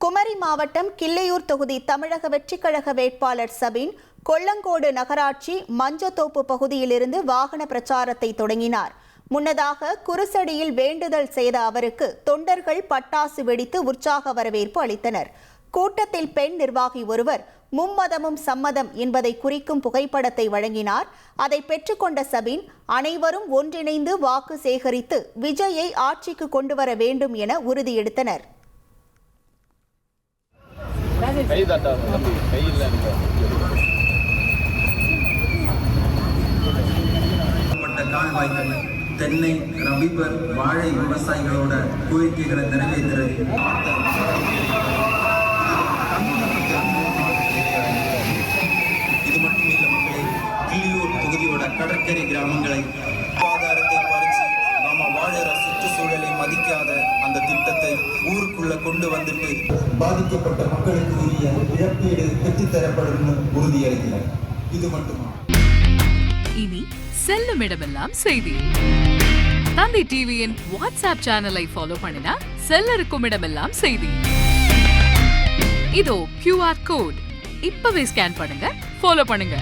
குமரி மாவட்டம் கிள்ளையூர் தொகுதி தமிழக வெற்றிக் கழக வேட்பாளர் சபீன் கொல்லங்கோடு நகராட்சி மஞ்சத்தோப்பு பகுதியிலிருந்து வாகன பிரச்சாரத்தை தொடங்கினார். முன்னதாக குருசடியில் வேண்டுதல் செய்த அவருக்கு தொண்டர்கள் பட்டாசு வெடித்து உற்சாக வரவேற்பு அளித்தனர். கூட்டத்தில் பெண் நிர்வாகி ஒருவர் மும்மதமும் சம்மதம் என்பதை குறிக்கும் புகைப்படத்தை வழங்கினார். அதை பெற்றுக்கொண்ட சபீன் அனைவரும் ஒன்றிணைந்து வாக்கு சேகரித்து விஜயை ஆட்சிக்கு கொண்டு வர வேண்டும் என உறுதியெடுத்தனர். கால்வாய்கள் தென்னை ரபிபர் வாழை விவசாயிகளோட கோரிக்கைகளை நிறைவேற்றுறது. இது மட்டுமில்ல மக்களே, கிள்ளியூர் தொகுதியோட கடற்கரை கிராமங்களை சுகாதாரத்தை பறிச்சு நாம வாழற சுற்றுச்சூழலை மதிக்காத அந்த திட்டத்தை ஊருக்குள்ள கொண்டு வந்துட்டு பாதிக்கப்பட்ட மக்களுக்கு உரிய இழப்பீடு பெற்றுத்தரப்படும் உறுதியளிக்கிறார். இது மட்டுமா? இனி செல்லும் இடமெல்லாம் செய்தி. தந்தி டிவியின் வாட்ஸ்அப் சேனலை ஃபாலோ பண்ணினா செல்லருக்கும் இடமெல்லாம் செய்தி. இதோ QR கோட் இப்பவே ஸ்கேன் பண்ணுங்க, ஃபாலோ பண்ணுங்க.